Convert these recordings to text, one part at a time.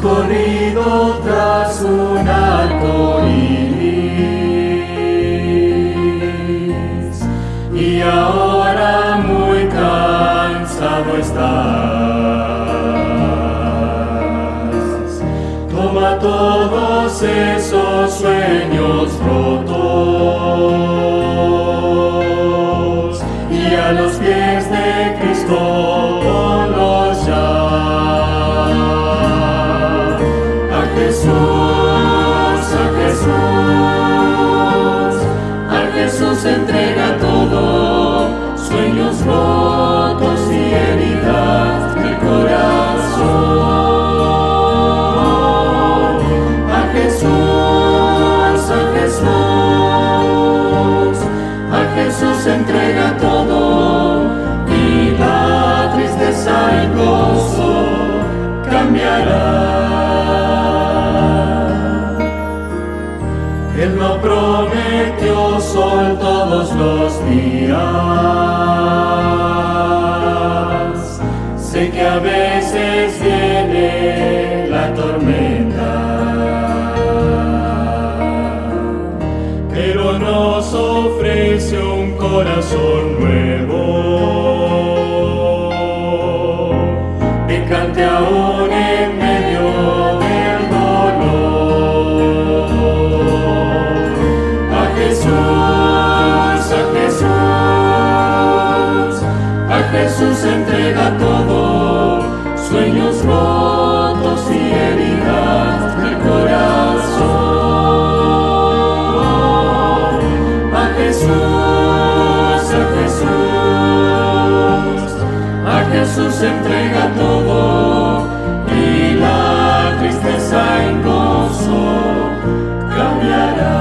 corrido tras un arco iris y ahora muy cansado estás. Toma todos esos sueños rotos y a los pies de Cristo ponlos ya. A Jesús entrega todo, sueños rotos y heridas del corazón. A Jesús entrega todo y la tristeza y gozo cambiará. Él no prometió sol todos los días. Sé que a veces viene la tormenta, pero nos ofrece un corazón nuevo que cante aún en medio del dolor. A Jesús entrega todo, sueños rotos y heridas del corazón. A Jesús entrega todo y la tristeza en gozo cambiará.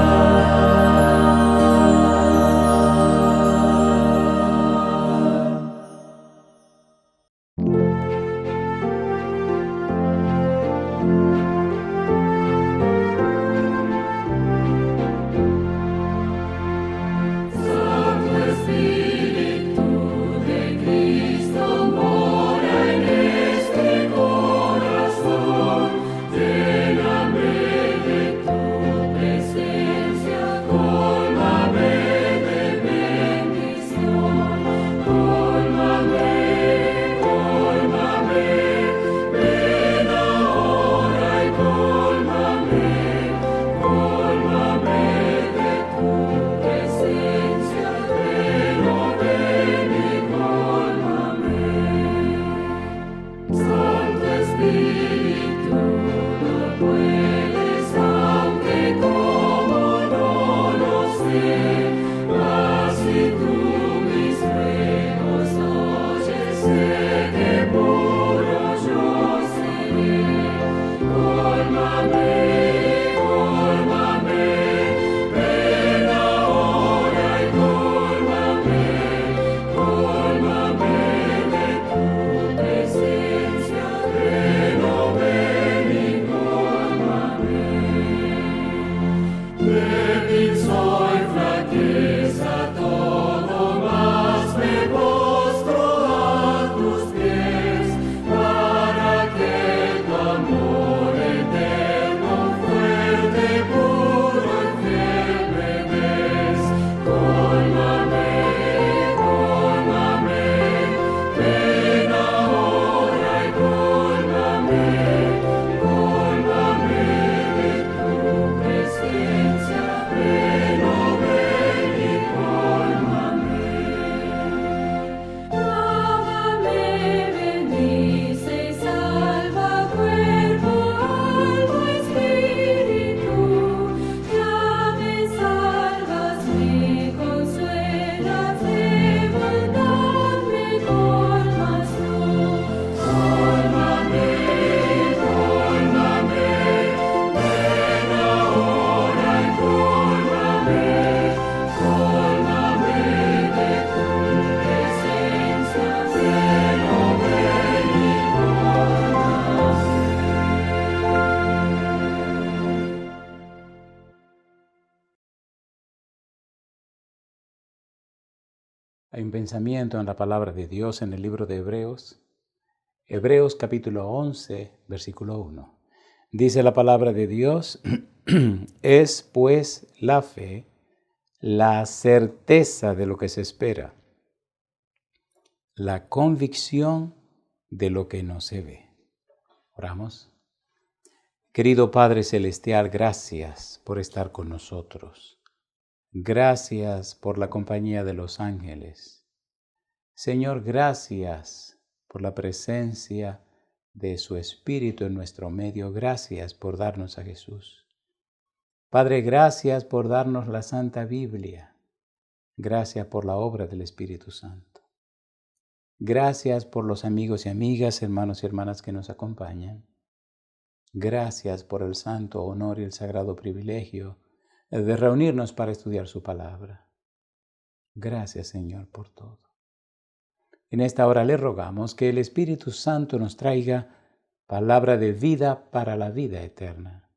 Hay un pensamiento en la palabra de Dios en el libro de Hebreos. Hebreos capítulo 11, versículo 1. Dice la palabra de Dios, es pues la fe, la certeza de lo que se espera, la convicción de lo que no se ve. Oramos. Querido Padre Celestial, gracias por estar con nosotros. Gracias por la compañía de los ángeles. Señor, gracias por la presencia de su Espíritu en nuestro medio. Gracias por darnos a Jesús. Padre, gracias por darnos la Santa Biblia. Gracias por la obra del Espíritu Santo. Gracias por los amigos y amigas, hermanos y hermanas que nos acompañan. Gracias por el santo honor y el sagrado privilegio de reunirnos para estudiar su palabra. Gracias, Señor, por todo. En esta hora le rogamos que el Espíritu Santo nos traiga palabra de vida para la vida eterna.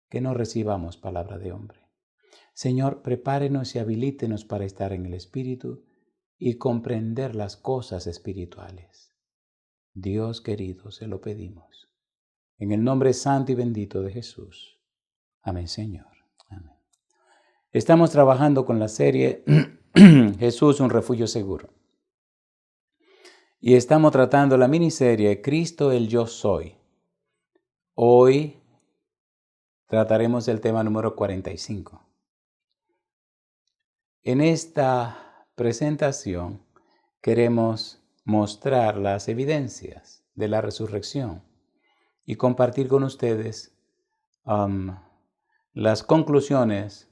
Que no recibamos palabra de hombre. Señor, prepárenos y habilítenos para estar en el Espíritu y comprender las cosas espirituales. Dios querido, se lo pedimos. En el nombre santo y bendito de Jesús. Amén, Señor. Amén. Estamos trabajando con la serie Jesús, un refugio seguro. Y estamos tratando la miniserie Cristo, el Yo Soy. Hoy trataremos el tema número 45. En esta presentación queremos mostrar las evidencias de la resurrección y compartir con ustedes las conclusiones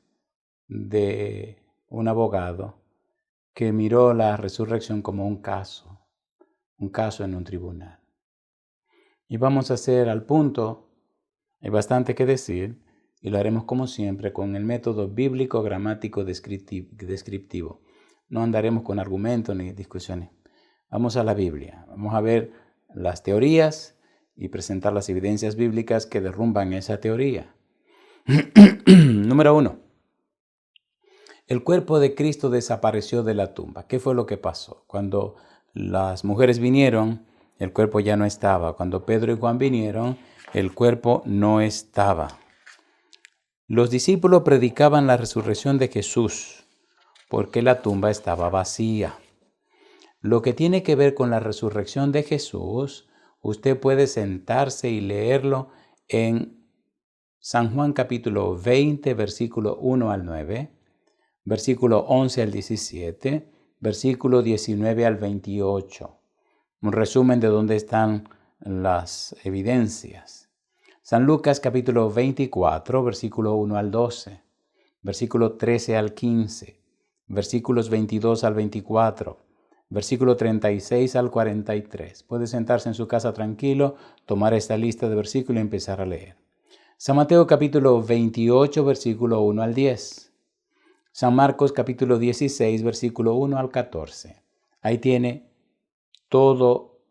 de un abogado que miró la resurrección como un caso en un tribunal. Y vamos a hacer al punto, hay bastante que decir, y lo haremos como siempre con el método bíblico, gramático, descriptivo. No andaremos con argumentos ni discusiones. Vamos a la Biblia, vamos a ver las teorías y presentar las evidencias bíblicas que derrumban esa teoría. Número 1. El cuerpo de Cristo desapareció de la tumba. ¿Qué fue lo que pasó? Cuando las mujeres vinieron, el cuerpo ya no estaba. Cuando Pedro y Juan vinieron, el cuerpo no estaba. Los discípulos predicaban la resurrección de Jesús porque la tumba estaba vacía. Lo que tiene que ver con la resurrección de Jesús, usted puede sentarse y leerlo en San Juan capítulo 20, versículo 1 al 9, versículo 11 al 17, versículo 19 al 28. Un resumen de dónde están las evidencias. San Lucas capítulo 24, versículo 1 al 12, versículo 13 al 15, versículos 22 al 24, versículo 36 al 43. Puede sentarse en su casa tranquilo, tomar esta lista de versículos y empezar a leer. San Mateo capítulo 28, versículo 1 al 10. San Marcos capítulo 16, versículo 1 al 14. Ahí tiene todo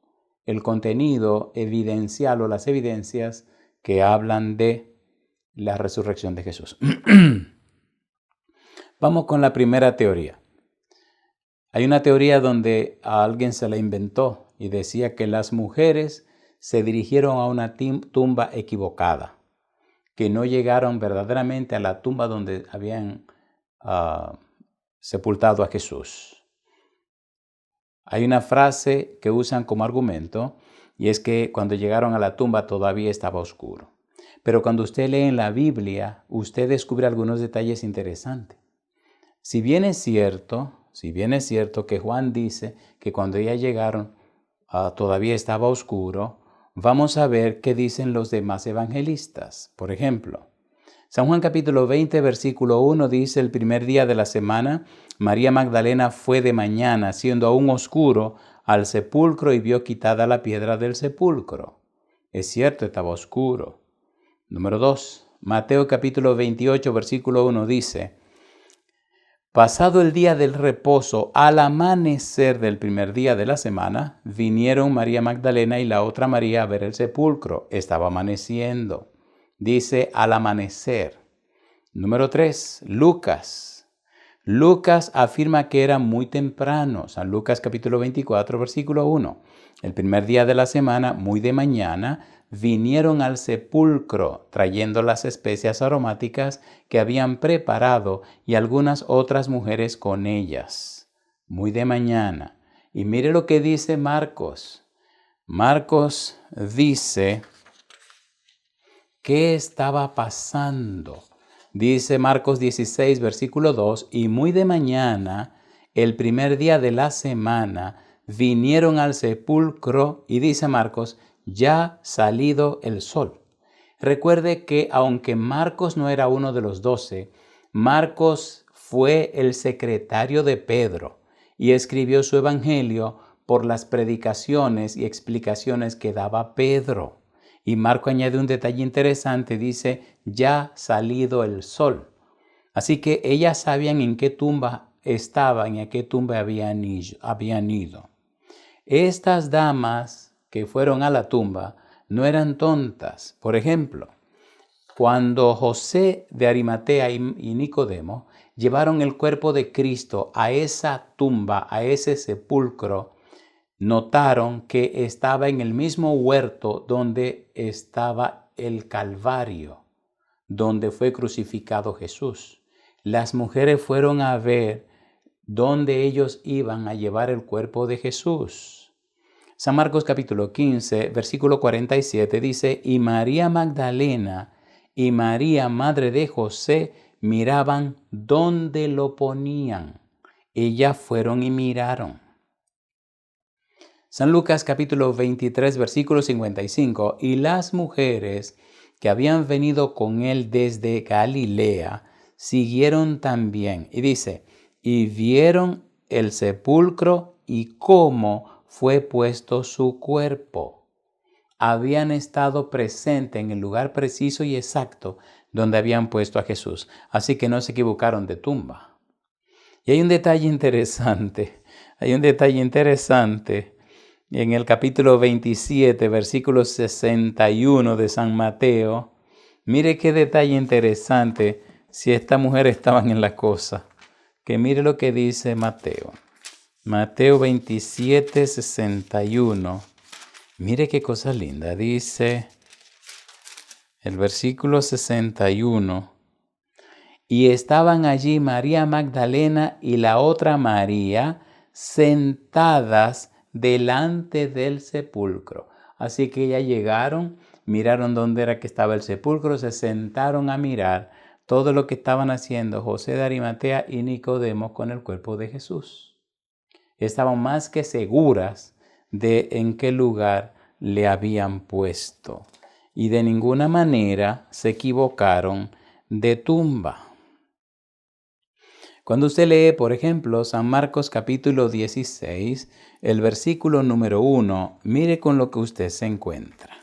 el contenido evidencial o las evidencias que hablan de la resurrección de Jesús. Vamos con la primera teoría. Hay una teoría donde a alguien se la inventó y decía que las mujeres se dirigieron a una tumba equivocada, que no llegaron verdaderamente a la tumba donde habían sepultado a Jesús. Hay una frase que usan como argumento y es que cuando llegaron a la tumba todavía estaba oscuro. Pero cuando usted lee en la Biblia, usted descubre algunos detalles interesantes. Si bien es cierto que Juan dice que cuando ya llegaron todavía estaba oscuro, vamos a ver qué dicen los demás evangelistas. Por ejemplo, San Juan capítulo 20, versículo 1 dice: el primer día de la semana, María Magdalena fue de mañana, siendo aún oscuro, al sepulcro y vio quitada la piedra del sepulcro. Es cierto, estaba oscuro. Número 2, Mateo capítulo 28, versículo 1 dice: pasado el día del reposo, al amanecer del primer día de la semana, vinieron María Magdalena y la otra María a ver el sepulcro. Estaba amaneciendo. Dice al amanecer. Número 3, Lucas. Lucas afirma que era muy temprano. San Lucas capítulo 24, versículo 1. El primer día de la semana, muy de mañana, vinieron al sepulcro trayendo las especias aromáticas que habían preparado y algunas otras mujeres con ellas. Muy de mañana. Y mire lo que dice Marcos. Marcos dice, ¿qué estaba pasando? Dice Marcos 16, versículo 2, y muy de mañana, el primer día de la semana, vinieron al sepulcro y dice Marcos, ya salido el sol. Recuerde que aunque Marcos no era uno de los 12, Marcos fue el secretario de Pedro y escribió su evangelio por las predicaciones y explicaciones que daba Pedro. Y Marco añade un detalle interesante, dice, ya salido el sol. Así que ellas sabían en qué tumba estaban y a qué tumba habían ido. Estas damas que fueron a la tumba no eran tontas. Por ejemplo, cuando José de Arimatea y Nicodemo llevaron el cuerpo de Cristo a esa tumba, a ese sepulcro, notaron que estaba en el mismo huerto donde estaba el Calvario, donde fue crucificado Jesús. Las mujeres fueron a ver dónde ellos iban a llevar el cuerpo de Jesús. San Marcos capítulo 15, versículo 47 dice, y María Magdalena y María, madre de José, miraban dónde lo ponían. Ellas fueron y miraron. San Lucas capítulo 23, versículo 55, y las mujeres que habían venido con él desde Galilea siguieron también. Y dice, y vieron el sepulcro y cómo fue puesto su cuerpo. Habían estado presentes en el lugar preciso y exacto donde habían puesto a Jesús. Así que no se equivocaron de tumba. Y hay un detalle interesante. En el capítulo 27, versículo 61 de San Mateo, mire qué detalle interesante si estas mujeres estaban en la cosa. Que mire lo que dice Mateo. Mateo 27, 61. Mire qué cosa linda. Dice el versículo 61. Y estaban allí María Magdalena y la otra María sentadas delante del sepulcro. Así que ellas llegaron, miraron dónde era que estaba el sepulcro, se sentaron a mirar todo lo que estaban haciendo José de Arimatea y Nicodemo con el cuerpo de Jesús. Estaban más que seguras de en qué lugar le habían puesto y de ninguna manera se equivocaron de tumba. Cuando usted lee, por ejemplo, San Marcos capítulo 16, el versículo número 1, mire con lo que usted se encuentra.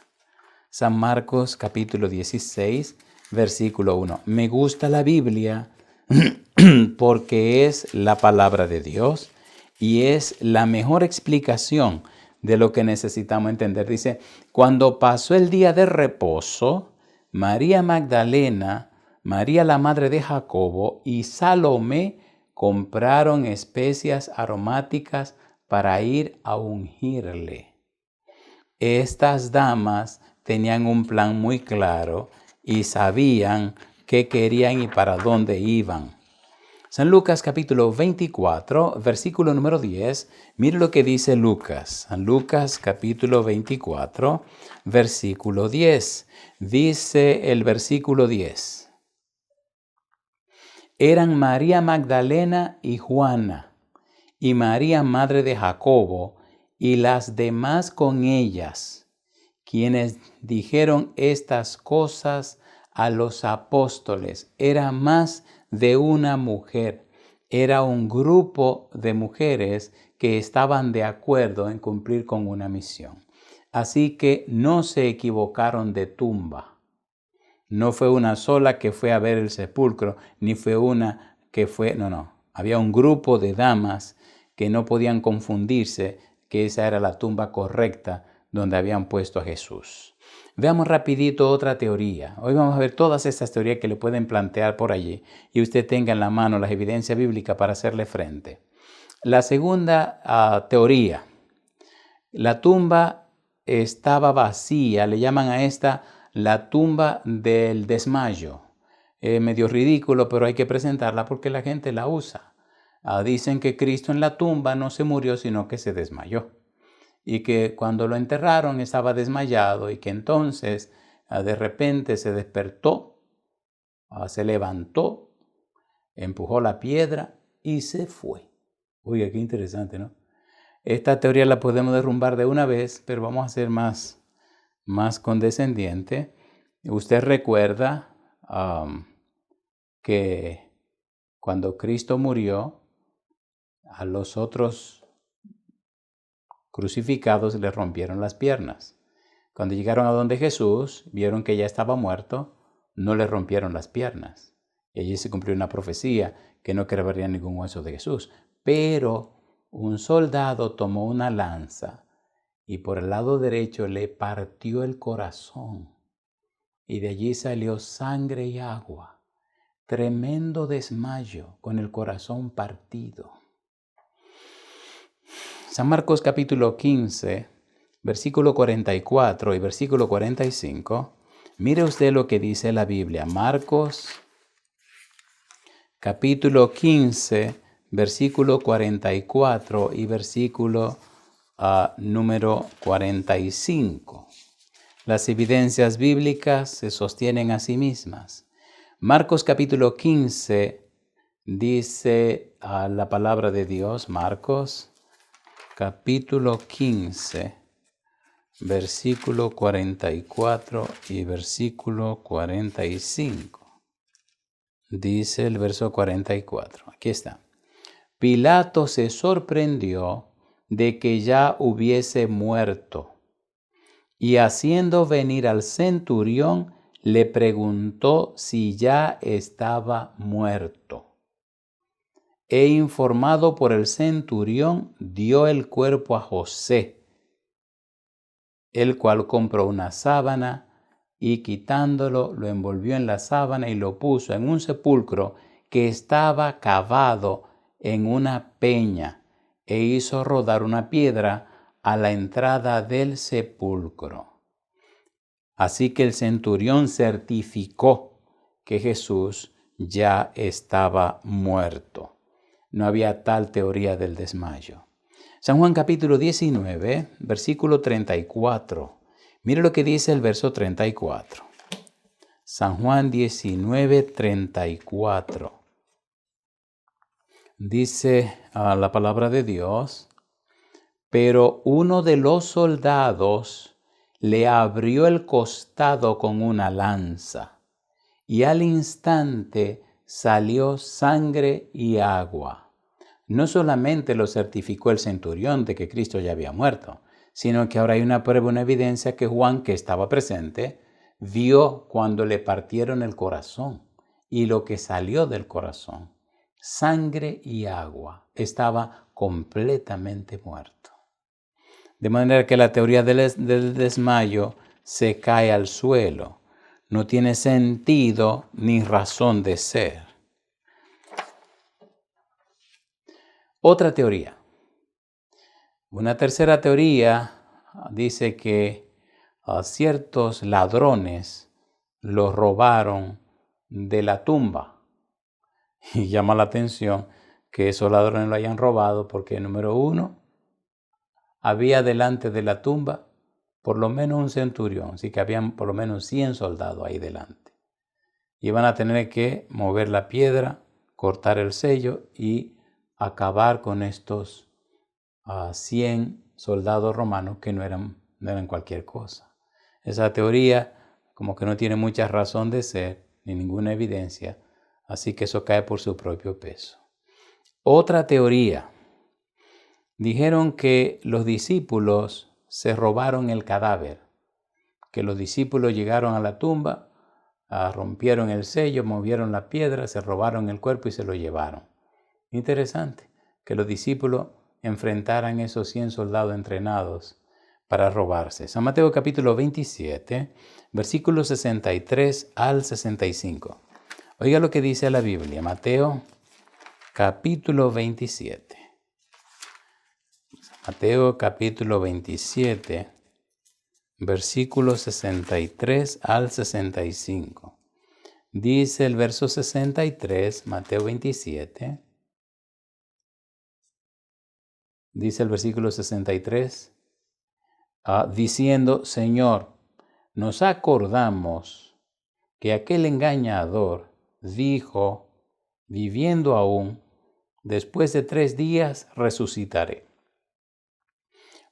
San Marcos capítulo 16, versículo 1. Me gusta la Biblia porque es la palabra de Dios y es la mejor explicación de lo que necesitamos entender. Dice, cuando pasó el día de reposo, María Magdalena, María la madre de Jacobo y Salomé compraron especias aromáticas para ir a ungirle. Estas damas tenían un plan muy claro y sabían qué querían y para dónde iban. San Lucas capítulo 24, versículo número 10, mire lo que dice Lucas. San Lucas capítulo 24, versículo 10. Dice el versículo 10. Eran María Magdalena y Juana, y María madre de Jacobo, y las demás con ellas, quienes dijeron estas cosas a los apóstoles. Era más de una mujer, era un grupo de mujeres que estaban de acuerdo en cumplir con una misión. Así que no se equivocaron de tumba. No fue una sola que fue a ver el sepulcro, ni fue una que fue, no. Había un grupo de damas que no podían confundirse que esa era la tumba correcta donde habían puesto a Jesús. Veamos rapidito otra teoría. Hoy vamos a ver todas estas teorías que le pueden plantear por allí y usted tenga en la mano las evidencias bíblicas para hacerle frente. La segunda teoría. La tumba estaba vacía. Le llaman a esta la tumba del desmayo. Medio ridículo, pero hay que presentarla porque la gente la usa. Dicen que Cristo en la tumba no se murió, sino que se desmayó. Y que cuando lo enterraron estaba desmayado y que entonces de repente se despertó, se levantó, empujó la piedra y se fue. Oiga, qué interesante, ¿no? Esta teoría la podemos derrumbar de una vez, pero vamos a ser más condescendiente. Usted recuerda que cuando Cristo murió, a los otros crucificados le rompieron las piernas. Cuando llegaron a donde Jesús, vieron que ya estaba muerto, no le rompieron las piernas. Y allí se cumplió una profecía que no quebraría ningún hueso de Jesús. Pero un soldado tomó una lanza y por el lado derecho le partió el corazón. Y de allí salió sangre y agua. Tremendo desmayo con el corazón partido. San Marcos capítulo 15, versículo 44 y versículo 45. Mire usted lo que dice la Biblia. Marcos capítulo 15, versículo 44 y versículo número 45. Las evidencias bíblicas se sostienen a sí mismas. Marcos capítulo 15 dice la palabra de Dios, Marcos capítulo 15, versículo 44 y versículo 45. Dice el verso 44, aquí está. Pilato se sorprendió de que ya hubiese muerto y haciendo venir al centurión le preguntó si ya estaba muerto. E informado por el centurión, dio el cuerpo a José, el cual compró una sábana y quitándolo, lo envolvió en la sábana y lo puso en un sepulcro que estaba cavado en una peña e hizo rodar una piedra a la entrada del sepulcro. Así que el centurión certificó que Jesús ya estaba muerto. No había tal teoría del desmayo. San Juan capítulo 19, versículo 34. Mire lo que dice el verso 34. San Juan 19, 34. Dice la palabra de Dios, pero uno de los soldados le abrió el costado con una lanza y al instante salió sangre y agua. No solamente lo certificó el centurión de que Cristo ya había muerto, sino que ahora hay una prueba, una evidencia que Juan, que estaba presente, vio cuando le partieron el corazón y lo que salió del corazón. Sangre y agua. Estaba completamente muerto. De manera que la teoría del desmayo se cae al suelo. No tiene sentido ni razón de ser. Otra teoría. Una tercera teoría dice que ciertos ladrones lo robaron de la tumba. Y llama la atención que esos ladrones lo hayan robado porque, número uno, había delante de la tumba por lo menos un centurión, así que habían por lo menos 100 soldados ahí delante. Iban a tener que mover la piedra, cortar el sello y acabar con estos 100 soldados romanos que no eran cualquier cosa. Esa teoría como que no tiene mucha razón de ser ni ninguna evidencia, así que eso cae por su propio peso. Otra teoría. Dijeron que los discípulos se robaron el cadáver, que los discípulos llegaron a la tumba, rompieron el sello, movieron la piedra, se robaron el cuerpo y se lo llevaron. Interesante que los discípulos enfrentaran esos 100 soldados entrenados para robarse. San Mateo capítulo 27, versículos 63 al 65. Oiga lo que dice la Biblia, Mateo capítulo 27. Mateo capítulo 27, versículos 63 al 65. Dice el verso 63, Mateo 27. Dice el versículo 63, diciendo, Señor, nos acordamos que aquel engañador dijo, viviendo aún, después de 3 días resucitaré.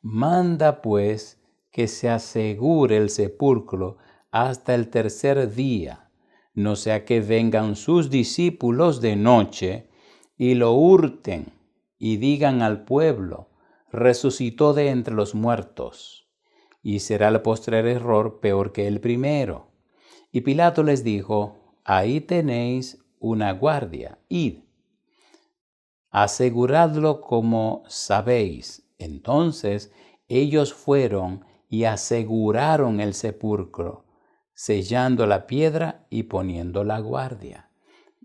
Manda pues que se asegure el sepulcro hasta el 3er día, no sea que vengan sus discípulos de noche y lo hurten y digan al pueblo, resucitó de entre los muertos, y será el postrer error peor que el primero. Y Pilato les dijo, ahí tenéis una guardia, id, aseguradlo como sabéis. Entonces ellos fueron y aseguraron el sepulcro, sellando la piedra y poniendo la guardia.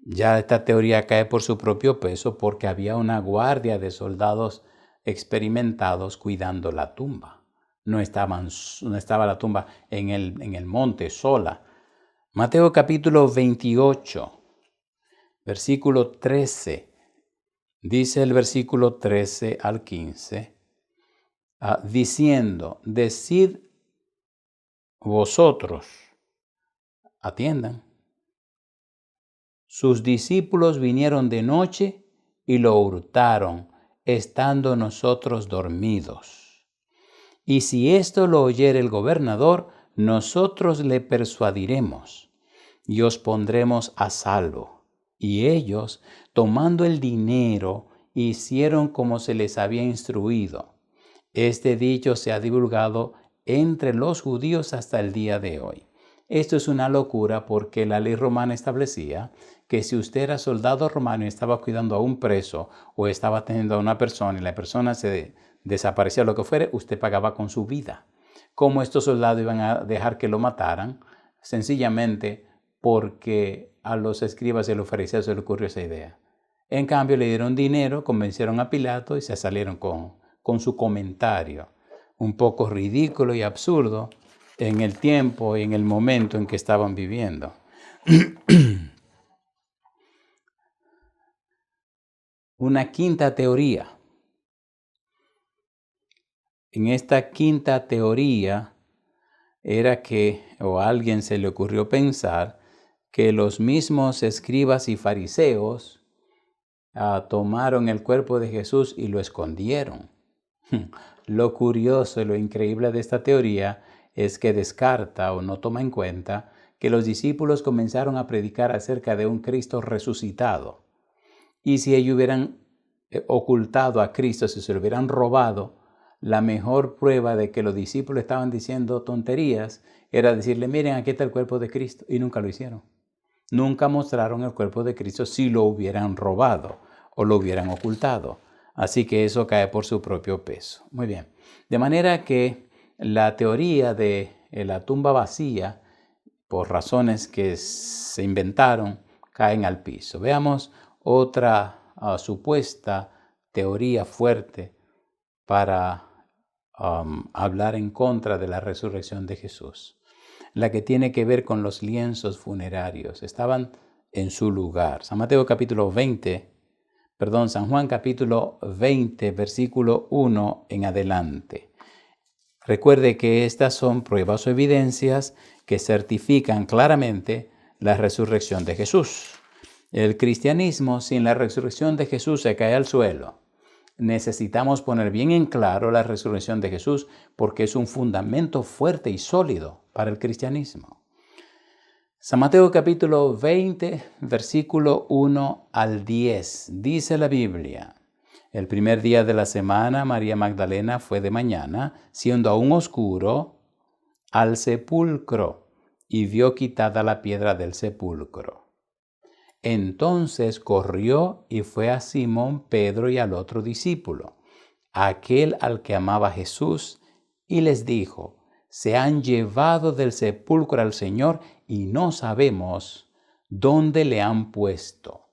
Ya esta teoría cae por su propio peso porque había una guardia de soldados experimentados cuidando la tumba. No estaba la tumba en el monte sola. Mateo capítulo 28, versículo 13. Dice el versículo 13 al 15, diciendo, decid vosotros, atiendan, sus discípulos vinieron de noche y lo hurtaron, estando nosotros dormidos. Y si esto lo oyere el gobernador, nosotros le persuadiremos y os pondremos a salvo. Y ellos, tomando el dinero, hicieron como se les había instruido. Este dicho se ha divulgado entre los judíos hasta el día de hoy. Esto es una locura porque la ley romana establecía que si usted era soldado romano y estaba cuidando a un preso o estaba atendiendo a una persona y la persona se desaparecía o lo que fuere, usted pagaba con su vida. ¿Cómo estos soldados iban a dejar que lo mataran? Sencillamente porque a los escribas y a los fariseos se les ocurrió esa idea. En cambio le dieron dinero, convencieron a Pilato y se salieron con su comentario, un poco ridículo y absurdo en el tiempo y en el momento en que estaban viviendo. Una quinta teoría. En esta quinta teoría era que, o a alguien se le ocurrió pensar, que los mismos escribas y fariseos tomaron el cuerpo de Jesús y lo escondieron. Lo curioso y lo increíble de esta teoría es que descarta o no toma en cuenta que los discípulos comenzaron a predicar acerca de un Cristo resucitado. Y si ellos hubieran ocultado a Cristo, si se lo hubieran robado, la mejor prueba de que los discípulos estaban diciendo tonterías era decirle, miren, aquí está el cuerpo de Cristo. Y nunca lo hicieron. Nunca mostraron el cuerpo de Cristo si lo hubieran robado o lo hubieran ocultado. Así que eso cae por su propio peso. Muy bien. De manera que la teoría de la tumba vacía, por razones que se inventaron, caen al piso. Veamos otra supuesta teoría fuerte para hablar en contra de la resurrección de Jesús. La que tiene que ver con los lienzos funerarios. Estaban en su lugar. San Juan capítulo 20, versículo 1 en adelante. Recuerde que estas son pruebas o evidencias que certifican claramente la resurrección de Jesús. El cristianismo sin la resurrección de Jesús se cae al suelo. Necesitamos poner bien en claro la resurrección de Jesús porque es un fundamento fuerte y sólido para el cristianismo. San Mateo capítulo 20, versículo 1 al 10, dice la Biblia. El primer día de la semana, María Magdalena fue de mañana, siendo aún oscuro, al sepulcro y vio quitada la piedra del sepulcro. Entonces corrió y fue a Simón Pedro y al otro discípulo, aquel al que amaba Jesús, y les dijo, se han llevado del sepulcro al Señor y no sabemos dónde le han puesto.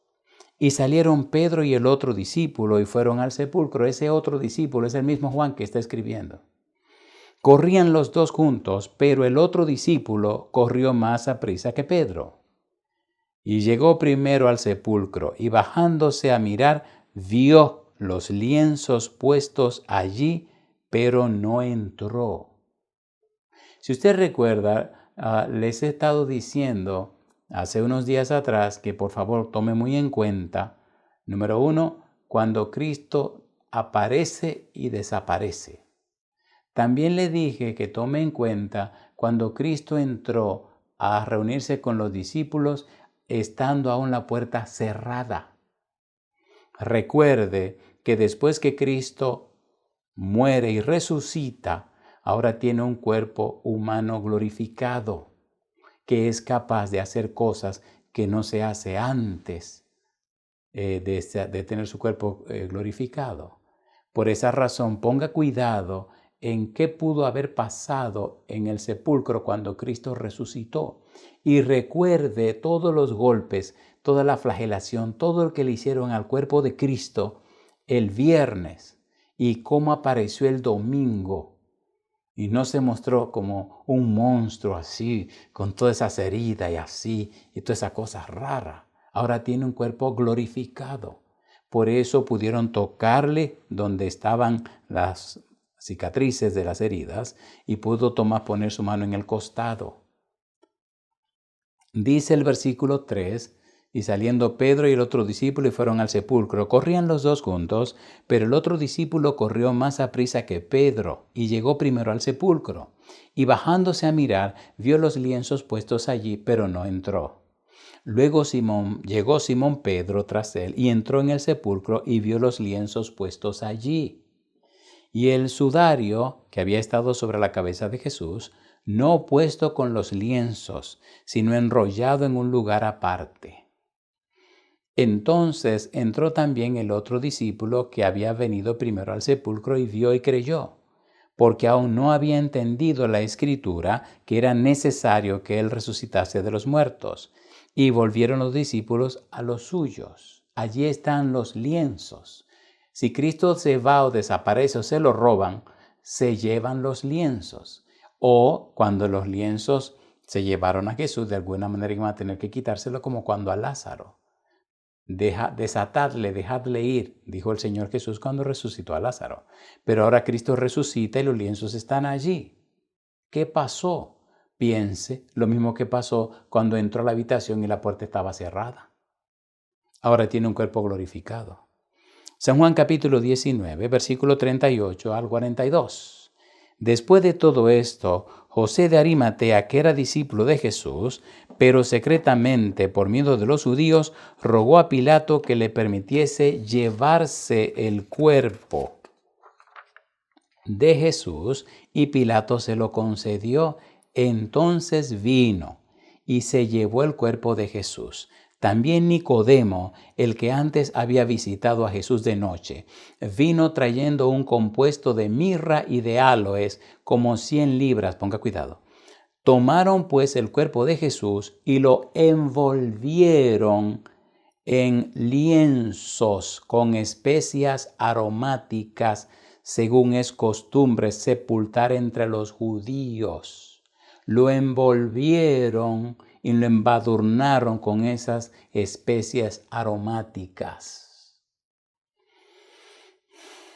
Y salieron Pedro y el otro discípulo y fueron al sepulcro. Ese otro discípulo es el mismo Juan que está escribiendo. Corrían los dos juntos, pero el otro discípulo corrió más aprisa que Pedro. Y llegó primero al sepulcro, y bajándose a mirar, vio los lienzos puestos allí, pero no entró. Si usted recuerda, les he estado diciendo hace unos días atrás que por favor tome muy en cuenta, número 1, cuando Cristo aparece y desaparece. También le dije que tome en cuenta cuando Cristo entró a reunirse con los discípulos estando aún la puerta cerrada. Recuerde que después que Cristo muere y resucita, ahora tiene un cuerpo humano glorificado, que es capaz de hacer cosas que no se hace antes de tener su cuerpo glorificado. Por esa razón, ponga cuidado en qué pudo haber pasado en el sepulcro cuando Cristo resucitó. Y recuerde todos los golpes, toda la flagelación, todo lo que le hicieron al cuerpo de Cristo el viernes y cómo apareció el domingo. Y no se mostró como un monstruo así, con todas esas heridas y así, y todas esas cosas raras. Ahora tiene un cuerpo glorificado. Por eso pudieron tocarle donde estaban las cicatrices de las heridas y pudo poner su mano en el costado. Dice el versículo 3, y saliendo Pedro y el otro discípulo y fueron al sepulcro. Corrían los dos juntos, pero el otro discípulo corrió más aprisa que Pedro y llegó primero al sepulcro. Y bajándose a mirar, vio los lienzos puestos allí, pero no entró. Luego llegó Simón Pedro tras él y entró en el sepulcro y vio los lienzos puestos allí. Y el sudario que había estado sobre la cabeza de Jesús, no puesto con los lienzos, sino enrollado en un lugar aparte. Entonces entró también el otro discípulo que había venido primero al sepulcro y vio y creyó, porque aún no había entendido la escritura que era necesario que él resucitase de los muertos. Y volvieron los discípulos a los suyos. Allí están los lienzos. Si Cristo se va o desaparece o se lo roban, se llevan los lienzos. O cuando los lienzos se llevaron a Jesús, de alguna manera iban a tener que quitárselo, como cuando a Lázaro. Dejadle ir, dijo el Señor Jesús cuando resucitó a Lázaro. Pero ahora Cristo resucita y los lienzos están allí. ¿Qué pasó? Piense lo mismo que pasó cuando entró a la habitación y la puerta estaba cerrada. Ahora tiene un cuerpo glorificado. San Juan capítulo 19, versículo 38 al 42. Después de todo esto, José de Arimatea, que era discípulo de Jesús, pero secretamente por miedo de los judíos, rogó a Pilato que le permitiese llevarse el cuerpo de Jesús, y Pilato se lo concedió. Entonces vino y se llevó el cuerpo de Jesús. También Nicodemo, el que antes había visitado a Jesús de noche, vino trayendo un compuesto de mirra y de áloes, como 100 libras. Ponga cuidado. Tomaron pues el cuerpo de Jesús y lo envolvieron en lienzos con especias aromáticas, según es costumbre sepultar entre los judíos. Lo envolvieron y lo embadurnaron con esas especias aromáticas.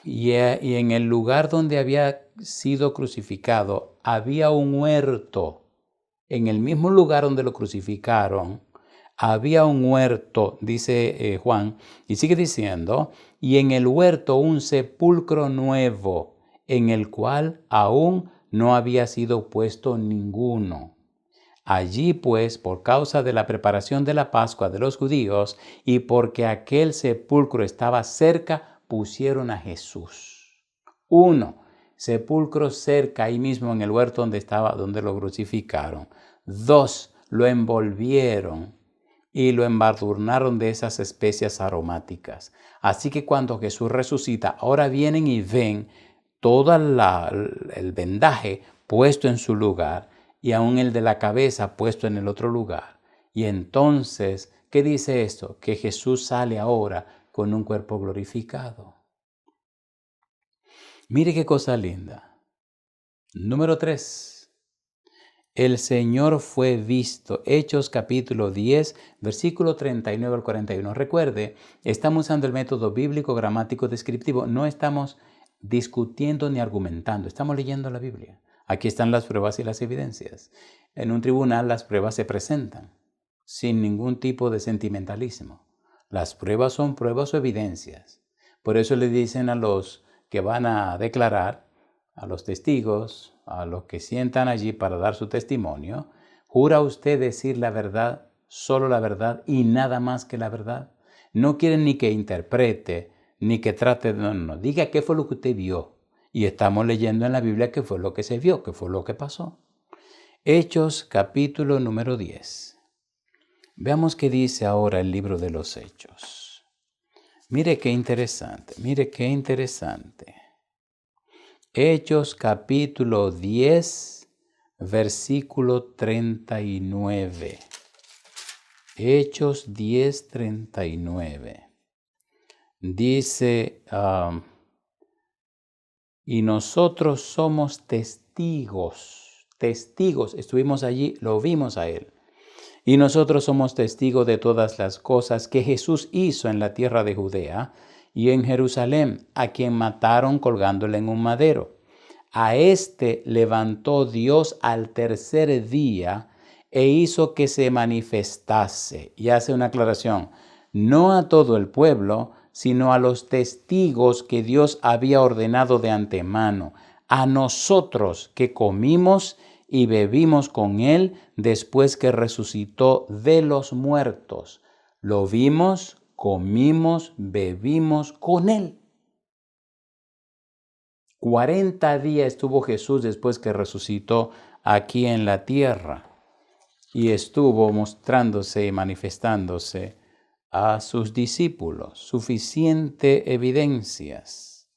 Y en el lugar donde había sido crucificado había un huerto. En el mismo lugar donde lo crucificaron había un huerto, dice Juan, y sigue diciendo, y en el huerto un sepulcro nuevo, en el cual aún no había sido puesto ninguno. Allí pues, por causa de la preparación de la Pascua de los judíos y porque aquel sepulcro estaba cerca, pusieron a Jesús. 1. Sepulcro cerca, ahí mismo en el huerto donde lo crucificaron. 2. Lo envolvieron y lo embadurnaron de esas especias aromáticas. Así que cuando Jesús resucita, ahora vienen y ven todo el vendaje puesto en su lugar y aún el de la cabeza puesto en el otro lugar. Y entonces, ¿qué dice esto? Que Jesús sale ahora con un cuerpo glorificado. Mire qué cosa linda. Número 3. El Señor fue visto. Hechos capítulo 10, versículo 39 al 41. Recuerde, estamos usando el método bíblico, gramático, descriptivo. No estamos discutiendo ni argumentando. Estamos leyendo la Biblia. Aquí están las pruebas y las evidencias. En un tribunal las pruebas se presentan sin ningún tipo de sentimentalismo. Las pruebas son pruebas o evidencias. Por eso le dicen a los que van a declarar, a los testigos, a los que sientan allí para dar su testimonio, ¿jura usted decir la verdad, solo la verdad y nada más que la verdad? No quieren ni que interprete, ni que trate, no, diga qué fue lo que usted vio. Y estamos leyendo en la Biblia qué fue lo que se vio, qué fue lo que pasó. Hechos capítulo número 10. Veamos qué dice ahora el libro de los Hechos. Mire qué interesante, mire qué interesante. Hechos capítulo 10, versículo 39. Hechos 10, 39. Dice, y nosotros somos testigos, estuvimos allí, lo vimos a él. Y nosotros somos testigos de todas las cosas que Jesús hizo en la tierra de Judea y en Jerusalén, a quien mataron colgándole en un madero. A éste levantó Dios al tercer día e hizo que se manifestase. Y hace una aclaración, no a todo el pueblo, sino a los testigos que Dios había ordenado de antemano, a nosotros que comimos y bebimos con él después que resucitó de los muertos. Lo vimos, comimos, bebimos con él. 40 días estuvo Jesús después que resucitó aquí en la tierra y estuvo mostrándose y manifestándose a sus discípulos. Suficiente evidencias.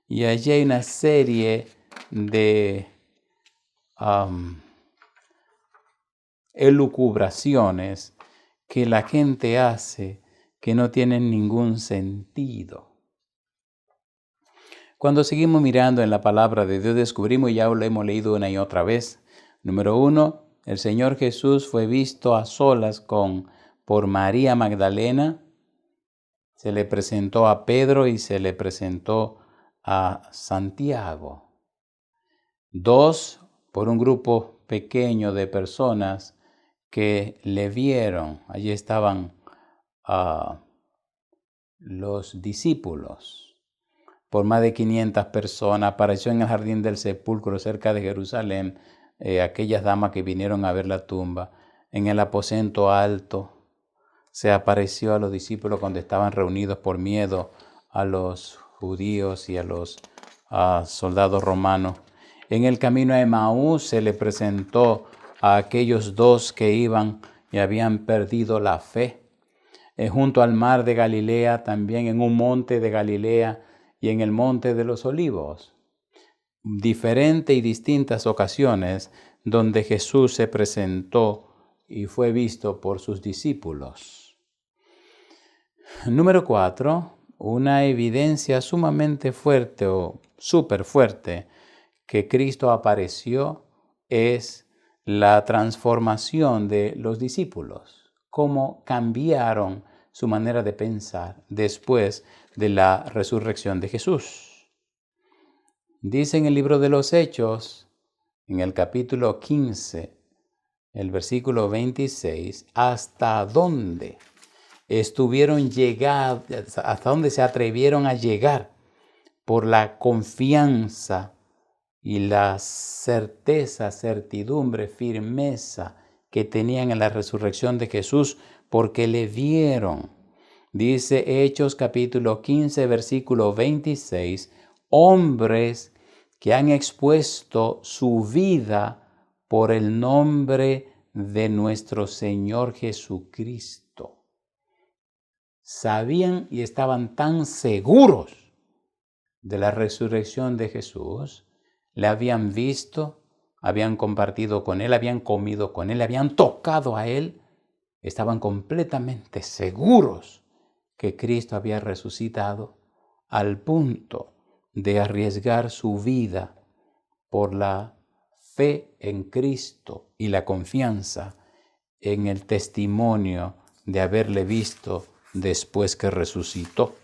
Y allí hay una serie de elucubraciones que la gente hace que no tienen ningún sentido. Cuando seguimos mirando en la palabra de Dios, descubrimos, y ya lo hemos leído una y otra vez, número 1, el Señor Jesús fue visto a solas por María Magdalena, se le presentó a Pedro y se le presentó a Santiago. 2, por un grupo pequeño de personas que le vieron. Allí estaban los discípulos. Por más de 500 personas, apareció en el jardín del sepulcro cerca de Jerusalén, aquellas damas que vinieron a ver la tumba. En el aposento alto se apareció a los discípulos cuando estaban reunidos por miedo a los judíos y a los soldados romanos. En el camino a Emaús se le presentó a aquellos dos que iban y habían perdido la fe. Junto al mar de Galilea, también en un monte de Galilea y en el monte de los Olivos. Diferentes y distintas ocasiones donde Jesús se presentó y fue visto por sus discípulos. Número 4, una evidencia sumamente fuerte o súper fuerte que Cristo apareció es la transformación de los discípulos, cómo cambiaron su manera de pensar después de la resurrección de Jesús. Dice en el libro de los Hechos, en el capítulo 15, el versículo 26, hasta dónde estuvieron llegados, hasta dónde se atrevieron a llegar por la confianza y la certeza, certidumbre, firmeza que tenían en la resurrección de Jesús, porque le vieron. Dice Hechos capítulo 15, versículo 26, hombres que han expuesto su vida por el nombre de nuestro Señor Jesucristo. Sabían y estaban tan seguros de la resurrección de Jesús, le habían visto, habían compartido con él, habían comido con él, habían tocado a él, estaban completamente seguros que Cristo había resucitado al punto de arriesgar su vida por la fe en Cristo y la confianza en el testimonio de haberle visto después que resucitó.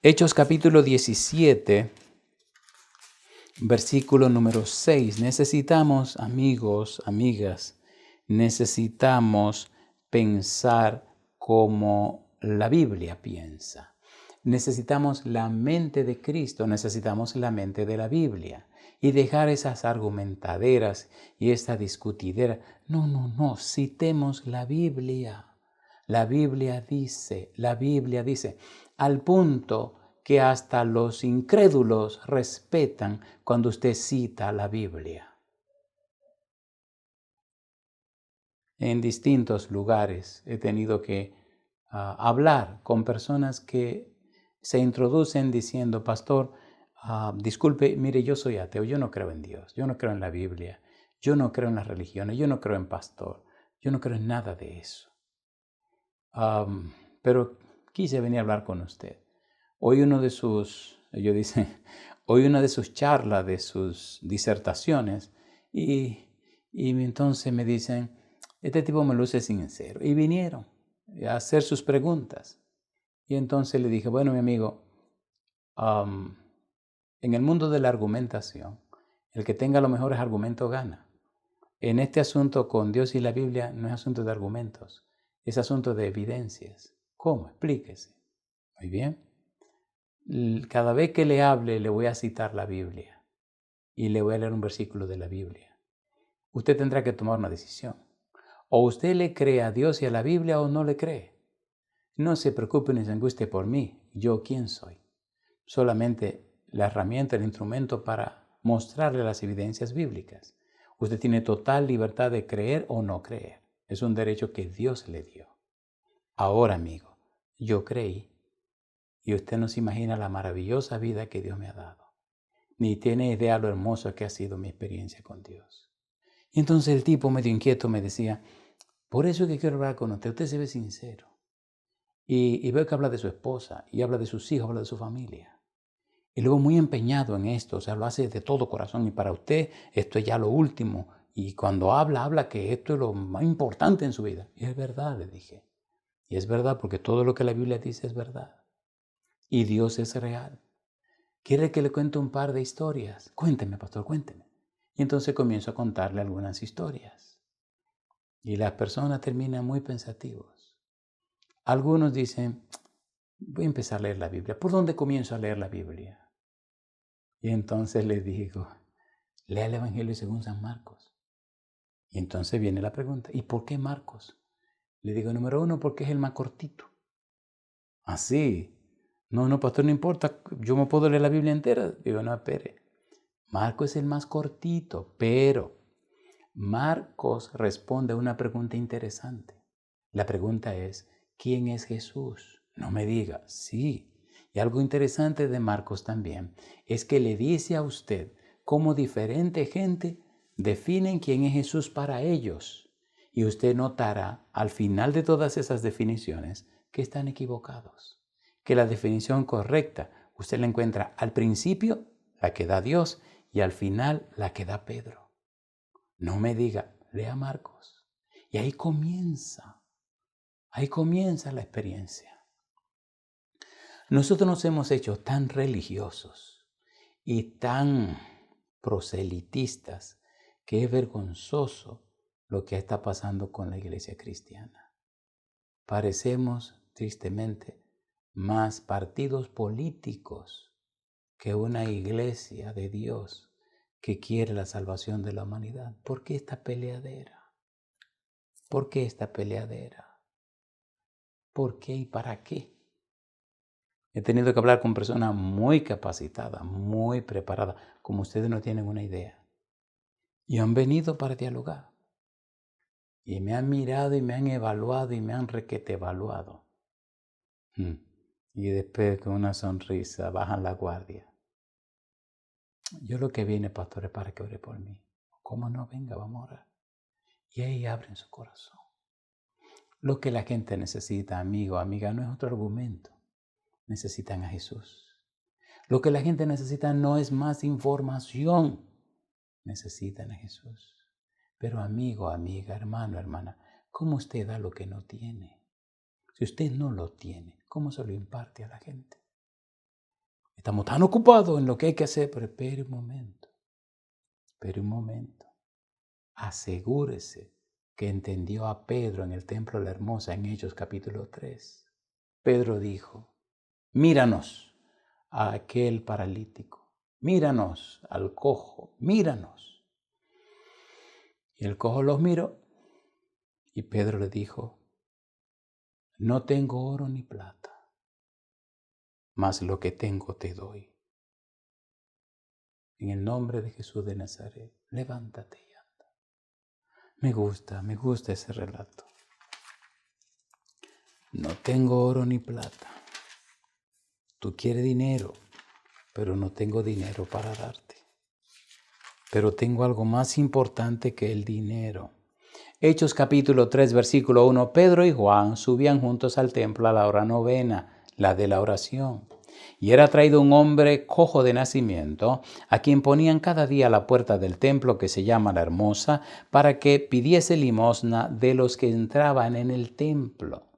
Hechos capítulo 17, versículo número 6. Necesitamos, amigos, amigas, necesitamos pensar como la Biblia piensa. Necesitamos la mente de Cristo, necesitamos la mente de la Biblia. Y dejar esas argumentaderas y esta discutidera. No, citemos la Biblia. La Biblia dice, al punto que hasta los incrédulos respetan cuando usted cita la Biblia. En distintos lugares he tenido que hablar con personas que se introducen diciendo, pastor, disculpe, mire, yo soy ateo, yo no creo en Dios, yo no creo en la Biblia, yo no creo en las religiones, yo no creo en pastor, yo no creo en nada de eso. Pero quise venir a hablar con usted. Hoy una de sus charlas, de sus disertaciones, y entonces me dicen, este tipo me luce sincero. Y vinieron a hacer sus preguntas. Y entonces le dije, bueno, mi amigo, en el mundo de la argumentación, el que tenga los mejores argumentos gana. En este asunto con Dios y la Biblia no es asunto de argumentos, es asunto de evidencias. ¿Cómo? Explíquese. Muy bien. Cada vez que le hable, le voy a citar la Biblia y le voy a leer un versículo de la Biblia. Usted tendrá que tomar una decisión. O usted le cree a Dios y a la Biblia o no le cree. No se preocupe ni se angustie por mí. ¿Yo quién soy? Solamente la herramienta, el instrumento para mostrarle las evidencias bíblicas. Usted tiene total libertad de creer o no creer. Es un derecho que Dios le dio. Ahora, amigo, yo creí y usted no se imagina la maravillosa vida que Dios me ha dado. Ni tiene idea lo hermoso que ha sido mi experiencia con Dios. Y entonces el tipo medio inquieto me decía, por eso es que quiero hablar con usted. Usted se ve sincero. Y veo que habla de su esposa y habla de sus hijos, habla de su familia. Y luego muy empeñado en esto, o sea, lo hace de todo corazón. Y para usted esto es ya lo último. Y cuando habla que esto es lo más importante en su vida. Y es verdad, le dije. Y es verdad porque todo lo que la Biblia dice es verdad. Y Dios es real. ¿Quiere que le cuente un par de historias? Cuénteme, pastor, cuénteme. Y entonces comienzo a contarle algunas historias. Y las personas terminan muy pensativos. Algunos dicen, voy a empezar a leer la Biblia. ¿Por dónde comienzo a leer la Biblia? Y entonces les digo, lea el Evangelio según San Marcos. Y entonces viene la pregunta, ¿y por qué Marcos? Le digo, número 1, porque es el más cortito. Así. No, pastor, no importa, yo me puedo leer la Biblia entera. Digo, no, espere. Marcos es el más cortito, pero Marcos responde a una pregunta interesante. La pregunta es, ¿quién es Jesús? No me diga, sí. Y algo interesante de Marcos también es que le dice a usted cómo diferente gente definen quién es Jesús para ellos. Y usted notará al final de todas esas definiciones que están equivocados. Que la definición correcta usted la encuentra al principio, la que da Dios, y al final la que da Pedro. No me diga, lea Marcos. Y ahí comienza la experiencia. Nosotros nos hemos hecho tan religiosos y tan proselitistas que es vergonzoso lo que está pasando con la iglesia cristiana. Parecemos, tristemente, más partidos políticos que una iglesia de Dios que quiere la salvación de la humanidad. ¿Por qué esta peleadera? ¿Por qué esta peleadera? ¿Por qué y para qué? He tenido que hablar con personas muy capacitadas, muy preparadas, como ustedes no tienen una idea. Y han venido para dialogar. Y me han mirado y me han evaluado y me han requete evaluado. Y después con una sonrisa bajan la guardia. Yo lo que vine, pastor, es para que ore por mí. ¿Cómo no? Venga, vamos a orar. Y ahí abren su corazón. Lo que la gente necesita, amigo, amiga, no es otro argumento. Necesitan a Jesús. Lo que la gente necesita no es más información. necesitan a Jesús. Pero amigo, amiga, hermano, hermana, ¿cómo usted da lo que no tiene? Si usted no lo tiene, ¿cómo se lo imparte a la gente? Estamos tan ocupados en lo que hay que hacer, pero espere un momento. Asegúrese que entendió a Pedro en el templo de la Hermosa en Hechos capítulo 3. Pedro dijo, míranos a aquel paralítico, míranos al cojo, míranos. Y el cojo los miró y Pedro le dijo, no tengo oro ni plata, mas lo que tengo te doy. En el nombre de Jesús de Nazaret, levántate y anda. Me gusta ese relato. No tengo oro ni plata. Tú quieres dinero, pero no tengo dinero para darte. Pero tengo algo más importante que el dinero. Hechos capítulo 3, versículo 1. Pedro y Juan subían juntos al templo a la hora novena, la de la oración. Y era traído un hombre cojo de nacimiento, a quien ponían cada día a la puerta del templo que se llama la Hermosa, para que pidiese limosna de los que entraban en el templo.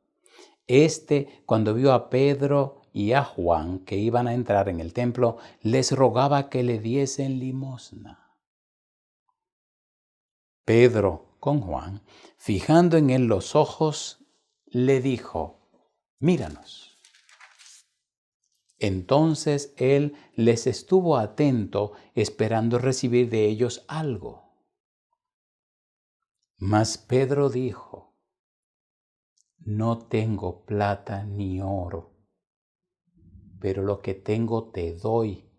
Cuando vio a Pedro y a Juan que iban a entrar en el templo, les rogaba que le diesen limosna. Pedro, con Juan, fijando en él los ojos, le dijo, míranos. Entonces él les estuvo atento, esperando recibir de ellos algo. Mas Pedro dijo, no tengo plata ni oro, pero lo que tengo te doy.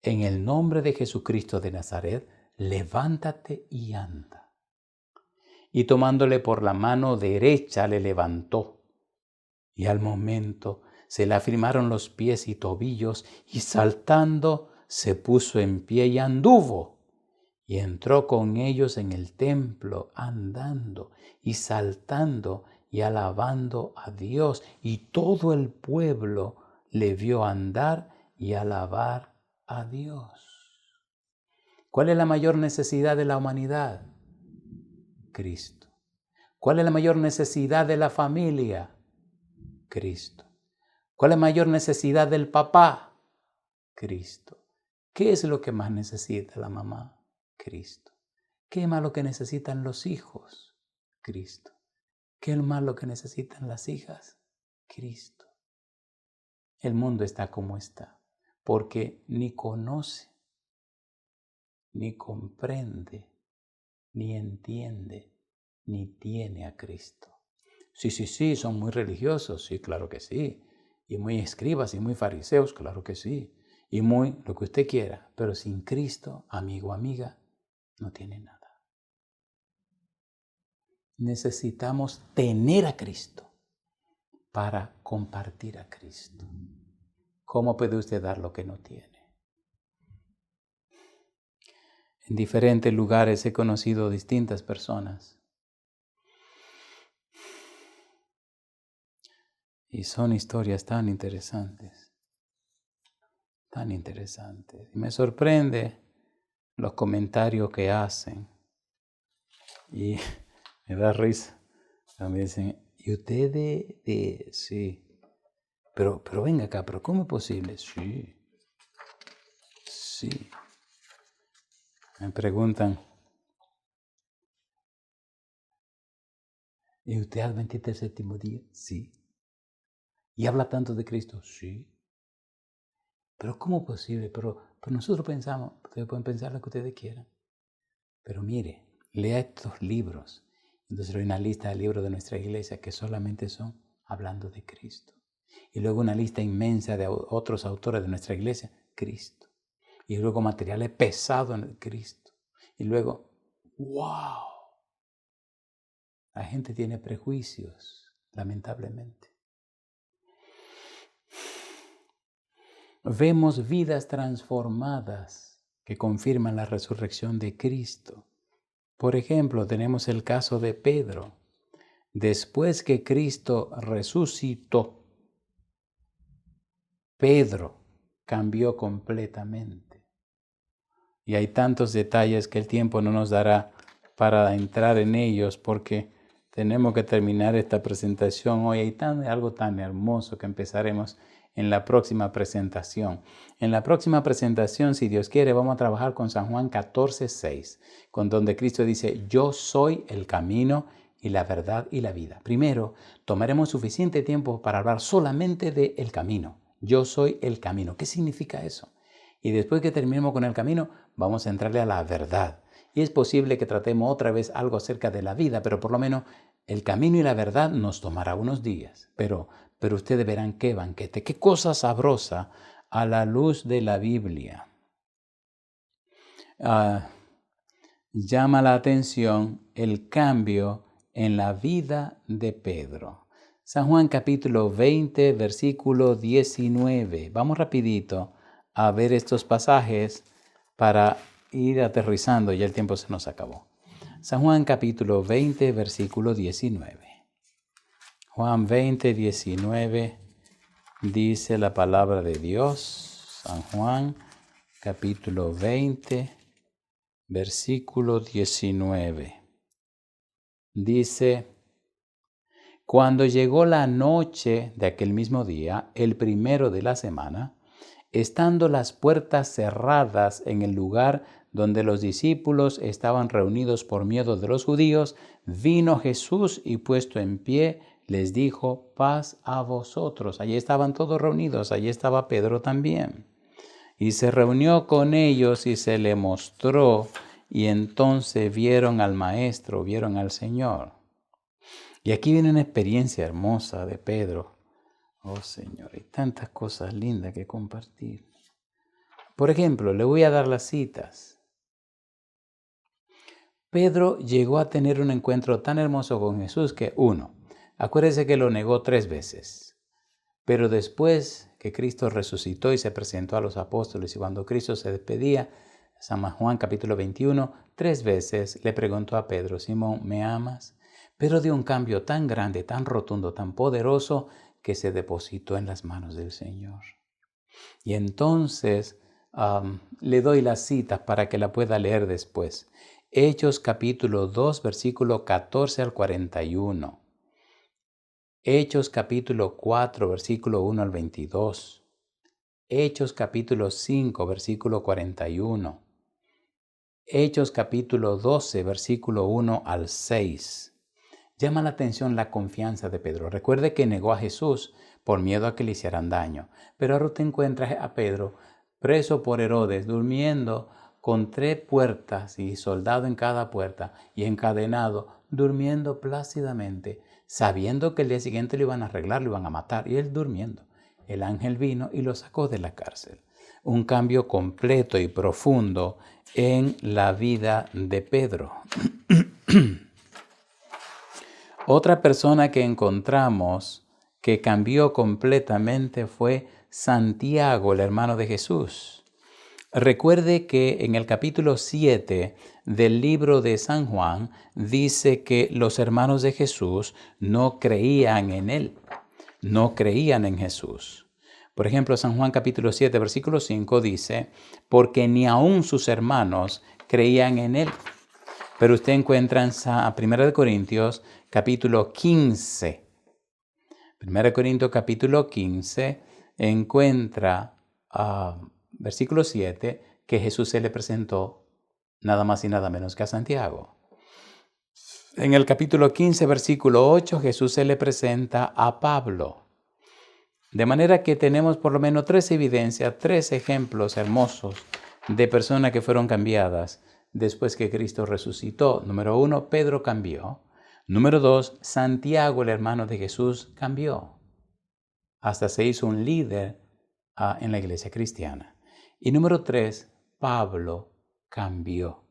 En el nombre de Jesucristo de Nazaret, levántate y anda. Y tomándole por la mano derecha le levantó, y al momento se le afirmaron los pies y tobillos, y saltando se puso en pie y anduvo, y entró con ellos en el templo, andando y saltando y alabando a Dios, y todo el pueblo le vio andar y alabar a Dios. ¿Cuál es la mayor necesidad de la humanidad? Cristo. ¿Cuál es la mayor necesidad de la familia? Cristo. ¿Cuál es la mayor necesidad del papá? Cristo. ¿Qué es lo que más necesita la mamá? Cristo. ¿Qué es más lo que necesitan los hijos? Cristo. ¿Qué es más lo que necesitan las hijas? Cristo. El mundo está como está, porque ni conoce, ni comprende, ni entiende, ni tiene a Cristo. Sí, son muy religiosos, sí, claro que sí. Y muy escribas y muy fariseos, claro que sí. Y muy lo que usted quiera, pero sin Cristo, amigo, amiga, no tiene nada. Necesitamos tener a Cristo para compartir a Cristo. ¿Cómo puede usted dar lo que no tiene? En diferentes lugares he conocido distintas personas. Y son historias tan interesantes. Y me sorprende los comentarios que hacen. Y me da risa. Me dicen, ¿y usted sí? Pero venga acá, ¿pero cómo es posible? Sí. Me preguntan, ¿y usted adventista el séptimo día? Sí. ¿Y habla tanto de Cristo? Sí. Pero ¿cómo es posible? Pero nosotros pensamos, ustedes pueden pensar lo que ustedes quieran. Pero mire, lea estos libros. Entonces hay una lista de libros de nuestra iglesia que solamente son hablando de Cristo. Y luego una lista inmensa de otros autores de nuestra iglesia, Cristo. Y luego materiales pesados en el Cristo. Y luego, ¡wow! La gente tiene prejuicios, lamentablemente. Vemos vidas transformadas que confirman la resurrección de Cristo. Por ejemplo, tenemos el caso de Pedro. Después que Cristo resucitó, Pedro cambió completamente. Y hay tantos detalles que el tiempo no nos dará para entrar en ellos porque tenemos que terminar esta presentación hoy. Hay algo tan hermoso que empezaremos en la próxima presentación. En la próxima presentación, si Dios quiere, vamos a trabajar con San Juan 14:6, con donde Cristo dice, yo soy el camino y la verdad y la vida. Primero, tomaremos suficiente tiempo para hablar solamente del camino. Yo soy el camino. ¿Qué significa eso? Y después que terminemos con el camino, vamos a entrarle a la verdad. Y es posible que tratemos otra vez algo acerca de la vida, pero por lo menos el camino y la verdad nos tomará unos días. Pero ustedes verán qué banquete, qué cosa sabrosa a la luz de la Biblia. Llama la atención el cambio en la vida de Pedro. San Juan capítulo 20, versículo 19. Vamos rapidito a ver estos pasajes para ir aterrizando, ya el tiempo se nos acabó. San Juan capítulo 20, versículo 19. Juan 20, 19 dice la palabra de Dios. San Juan capítulo 20, versículo 19. Dice, cuando llegó la noche de aquel mismo día, el primero de la semana, estando las puertas cerradas en el lugar donde los discípulos estaban reunidos por miedo de los judíos, vino Jesús y puesto en pie, les dijo, paz a vosotros. Allí estaban todos reunidos, allí estaba Pedro también. Y se reunió con ellos y se le mostró, y entonces vieron al Maestro, vieron al Señor. Y aquí viene una experiencia hermosa de Pedro. Oh Señor, hay tantas cosas lindas que compartir. Por ejemplo, le voy a dar las citas. Pedro llegó a tener un encuentro tan hermoso con Jesús que, acuérdese que lo negó 3 veces. Pero después que Cristo resucitó y se presentó a los apóstoles y cuando Cristo se despedía, San Juan capítulo 21, 3 veces le preguntó a Pedro, Simón, ¿me amas? Pedro dio un cambio tan grande, tan rotundo, tan poderoso que se depositó en las manos del Señor. Y entonces le doy las citas para que la pueda leer después. Hechos capítulo 2, versículo 14 al 41. Hechos capítulo 4, versículo 1 al 22. Hechos capítulo 5, versículo 41. Hechos capítulo 12, versículo 1 al 6. Llama la atención la confianza de Pedro. Recuerde que negó a Jesús por miedo a que le hicieran daño. Pero ahora te encuentras a Pedro preso por Herodes, durmiendo con 3 puertas y soldado en cada puerta y encadenado, durmiendo plácidamente, sabiendo que el día siguiente lo iban a arreglar, lo iban a matar, y él durmiendo. El ángel vino y lo sacó de la cárcel. Un cambio completo y profundo en la vida de Pedro. Otra persona que encontramos que cambió completamente fue Santiago, el hermano de Jesús. Recuerde que en el capítulo 7 del libro de San Juan dice que los hermanos de Jesús no creían en él, no creían en Jesús. Por ejemplo, San Juan capítulo 7, versículo 5 dice, porque ni aun sus hermanos creían en él. Pero usted encuentra en 1 Corintios capítulo 15. 1 Corintios capítulo 15 encuentra, versículo 7, que Jesús se le presentó nada más y nada menos que a Santiago. En el capítulo 15, versículo 8, Jesús se le presenta a Pablo. De manera que tenemos por lo menos 3 evidencias, 3 ejemplos hermosos de personas que fueron cambiadas después que Cristo resucitó. Número 1, Pedro cambió. Número 2, Santiago, el hermano de Jesús, cambió. Hasta se hizo un líder en la iglesia cristiana. Y número 3, Pablo cambió.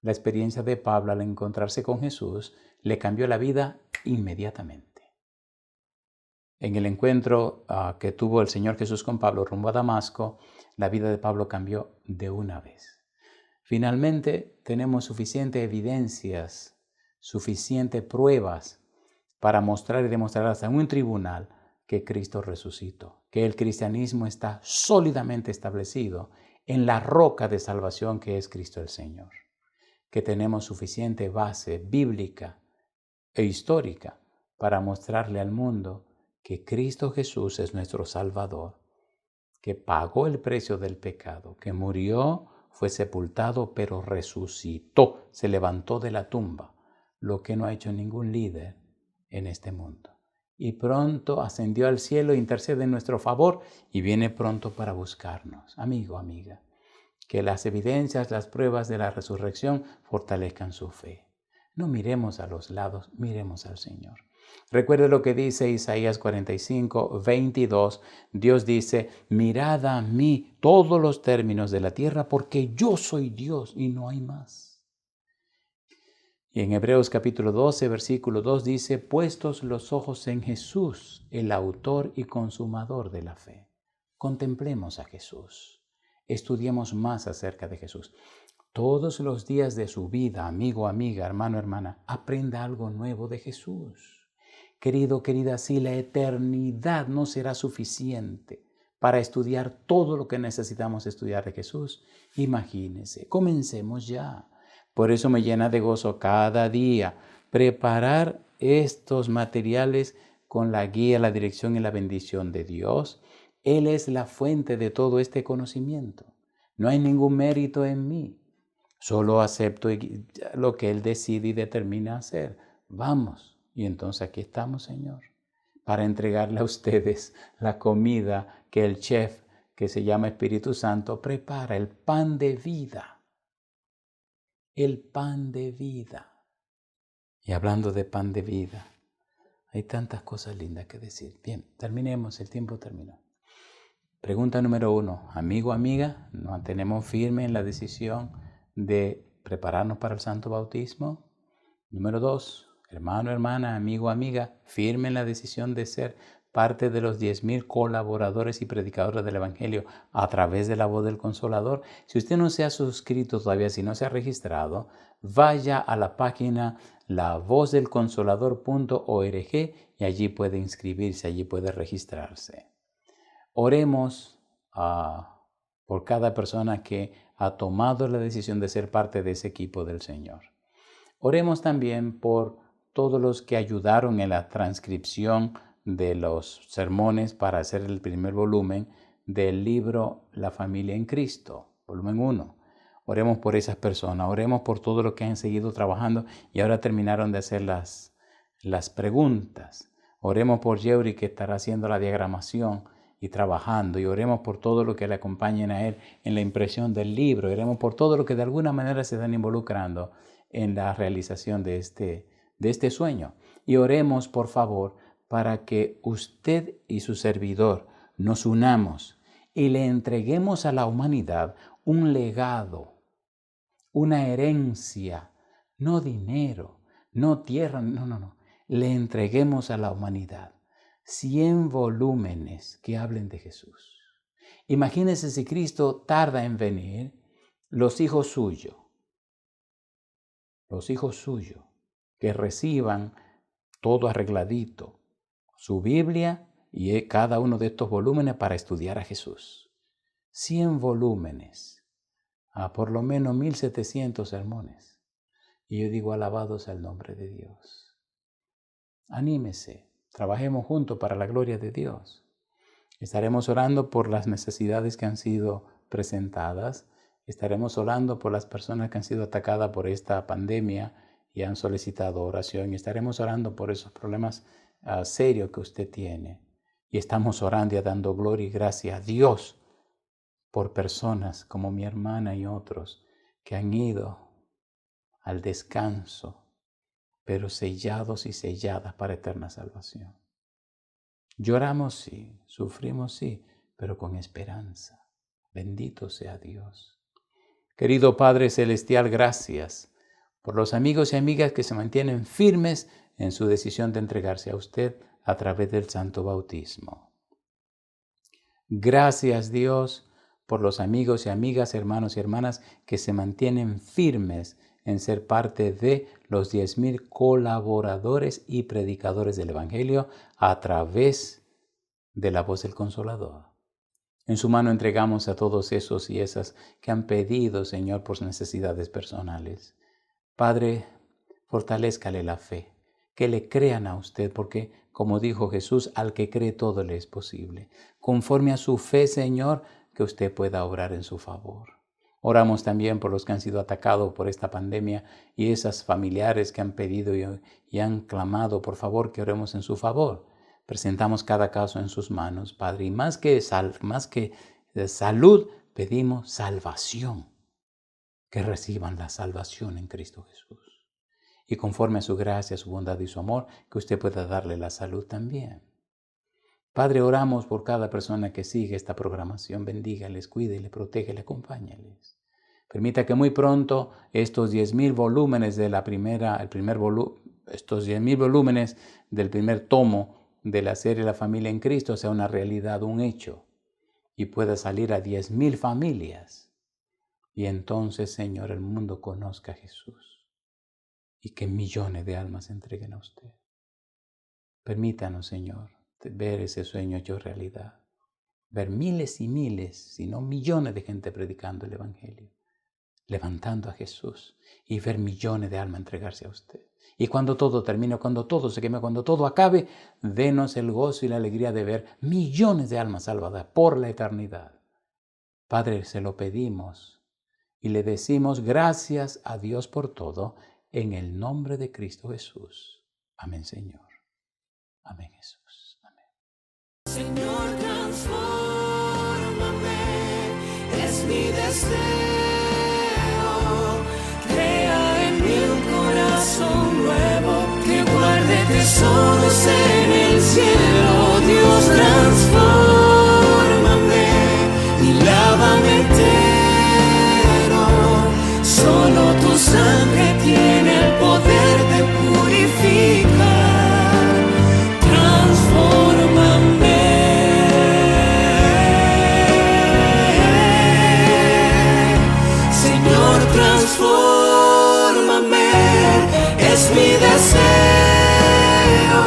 La experiencia de Pablo al encontrarse con Jesús le cambió la vida inmediatamente. En el encuentro que tuvo el Señor Jesús con Pablo rumbo a Damasco, la vida de Pablo cambió de una vez. Finalmente, tenemos suficientes evidencias, suficientes pruebas para mostrar y demostrar hasta en un tribunal que Cristo resucitó, que el cristianismo está sólidamente establecido en la roca de salvación que es Cristo el Señor, que tenemos suficiente base bíblica e histórica para mostrarle al mundo que Cristo Jesús es nuestro Salvador, que pagó el precio del pecado, que murió, fue sepultado, pero resucitó, se levantó de la tumba, lo que no ha hecho ningún líder en este mundo. Y pronto ascendió al cielo, intercede en nuestro favor y viene pronto para buscarnos. Amigo, amiga, que las evidencias, las pruebas de la resurrección fortalezcan su fe. No miremos a los lados, miremos al Señor. Recuerde lo que dice Isaías 45, 22. Dios dice, mirad a mí todos los términos de la tierra, porque yo soy Dios y no hay más. Y en Hebreos capítulo 12, versículo 2 dice, puestos los ojos en Jesús, el autor y consumador de la fe. Contemplemos a Jesús. Estudiemos más acerca de Jesús. Todos los días de su vida, amigo, amiga, hermano, hermana, aprenda algo nuevo de Jesús. Querido, querida, si la eternidad no será suficiente para estudiar todo lo que necesitamos estudiar de Jesús, imagínese, comencemos ya. Por eso me llena de gozo cada día preparar estos materiales con la guía, la dirección y la bendición de Dios. Él es la fuente de todo este conocimiento. No hay ningún mérito en mí. Solo acepto lo que Él decide y determina hacer. Vamos. Y entonces aquí estamos, Señor, para entregarle a ustedes la comida que el chef, que se llama Espíritu Santo, prepara, el pan de vida. El pan de vida. Y hablando de pan de vida, hay tantas cosas lindas que decir. Bien, terminemos, el tiempo terminó. Pregunta número 1. Amigo, amiga, ¿nos mantenemos firmes en la decisión de prepararnos para el santo bautismo? Número 2. Hermano, hermana, amigo, amiga, firme en la decisión de ser parte de los 10,000 colaboradores y predicadores del Evangelio a través de la voz del Consolador. Si usted no se ha suscrito todavía, si no se ha registrado, vaya a la página lavozdelconsolador.org y allí puede inscribirse, allí puede registrarse. Oremos por cada persona que ha tomado la decisión de ser parte de ese equipo del Señor. Oremos también por todos los que ayudaron en la transcripción de los sermones para hacer el primer volumen del libro La Familia en Cristo, volumen 1. Oremos por esas personas, oremos por todos los que han seguido trabajando y ahora terminaron de hacer las preguntas. Oremos por Yeuri, que estará haciendo la diagramación y trabajando, y oremos por todo lo que le acompañen a él en la impresión del libro, oremos por todo lo que de alguna manera se están involucrando en la realización de este sueño. Y oremos, por favor, para que usted y su servidor nos unamos y le entreguemos a la humanidad un legado, una herencia, no dinero, no tierra, no. Le entreguemos a la humanidad 100 volúmenes que hablen de Jesús. Imagínense si Cristo tarda en venir, los hijos suyos, que reciban todo arregladito, su Biblia y cada uno de estos volúmenes para estudiar a Jesús. 100 volúmenes, por lo menos 1,700 sermones. Y yo digo, alabados al nombre de Dios. Anímese, trabajemos juntos para la gloria de Dios. Estaremos orando por las necesidades que han sido presentadas. Estaremos orando por las personas que han sido atacadas por esta pandemia y han solicitado oración. Y estaremos orando por esos problemas serios que usted tiene. Y estamos orando y dando gloria y gracia a Dios por personas como mi hermana y otros que han ido al descanso, pero sellados y selladas para eterna salvación. Lloramos sí, sufrimos sí, pero con esperanza. Bendito sea Dios. Querido Padre Celestial, gracias por los amigos y amigas que se mantienen firmes en su decisión de entregarse a usted a través del santo bautismo. Gracias, Dios, por los amigos y amigas, hermanos y hermanas que se mantienen firmes en ser parte de los 10,000 colaboradores y predicadores del Evangelio a través de la voz del Consolador. En su mano entregamos a todos esos y esas que han pedido, Señor, por necesidades personales. Padre, fortalézcale la fe, que le crean a usted, porque, como dijo Jesús, al que cree todo le es posible. Conforme a su fe, Señor, que usted pueda obrar en su favor. Oramos también por los que han sido atacados por esta pandemia y esas familiares que han pedido y han clamado, por favor, que oremos en su favor. Presentamos cada caso en sus manos, Padre, y más que salud, pedimos salvación, que reciban la salvación en Cristo Jesús. Y conforme a su gracia, su bondad y su amor, que usted pueda darle la salud también. Padre, oramos por cada persona que sigue esta programación. Bendígales, cuídele, protégele, acompáñales. Permita que muy pronto estos 10,000 volúmenes de estos 10,000 volúmenes del primer tomo de la serie La Familia en Cristo sea una realidad, un hecho, y pueda salir a 10,000 familias. Y entonces, Señor, el mundo conozca a Jesús y que millones de almas se entreguen a usted. Permítanos, Señor, ver ese sueño hecho realidad, ver miles y miles, si no millones de gente predicando el Evangelio, levantando a Jesús, y ver millones de almas entregarse a usted. Y cuando todo termine, cuando todo se queme, cuando todo acabe, denos el gozo y la alegría de ver millones de almas salvadas por la eternidad. Padre, se lo pedimos y le decimos gracias a Dios por todo, en el nombre de Cristo Jesús. Amén, Señor. Amén, Jesús. Amén. Señor, transfórmame, es mi deseo. Crea en mí un corazón nuevo que guarde tesoros en el cielo. Dios, transfórmame y lávame entero. Solo tu sangre tiene el poder de purificar. Transfórmame. Señor, transfórmame, es mi deseo.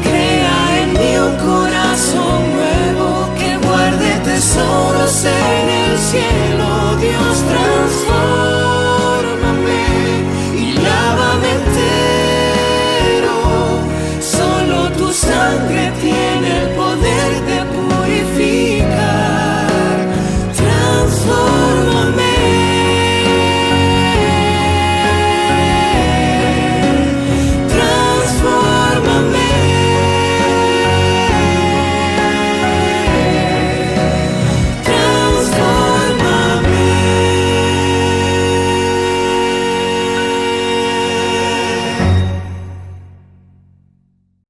Crea en mí un corazón nuevo que guarde tesoros en el cielo.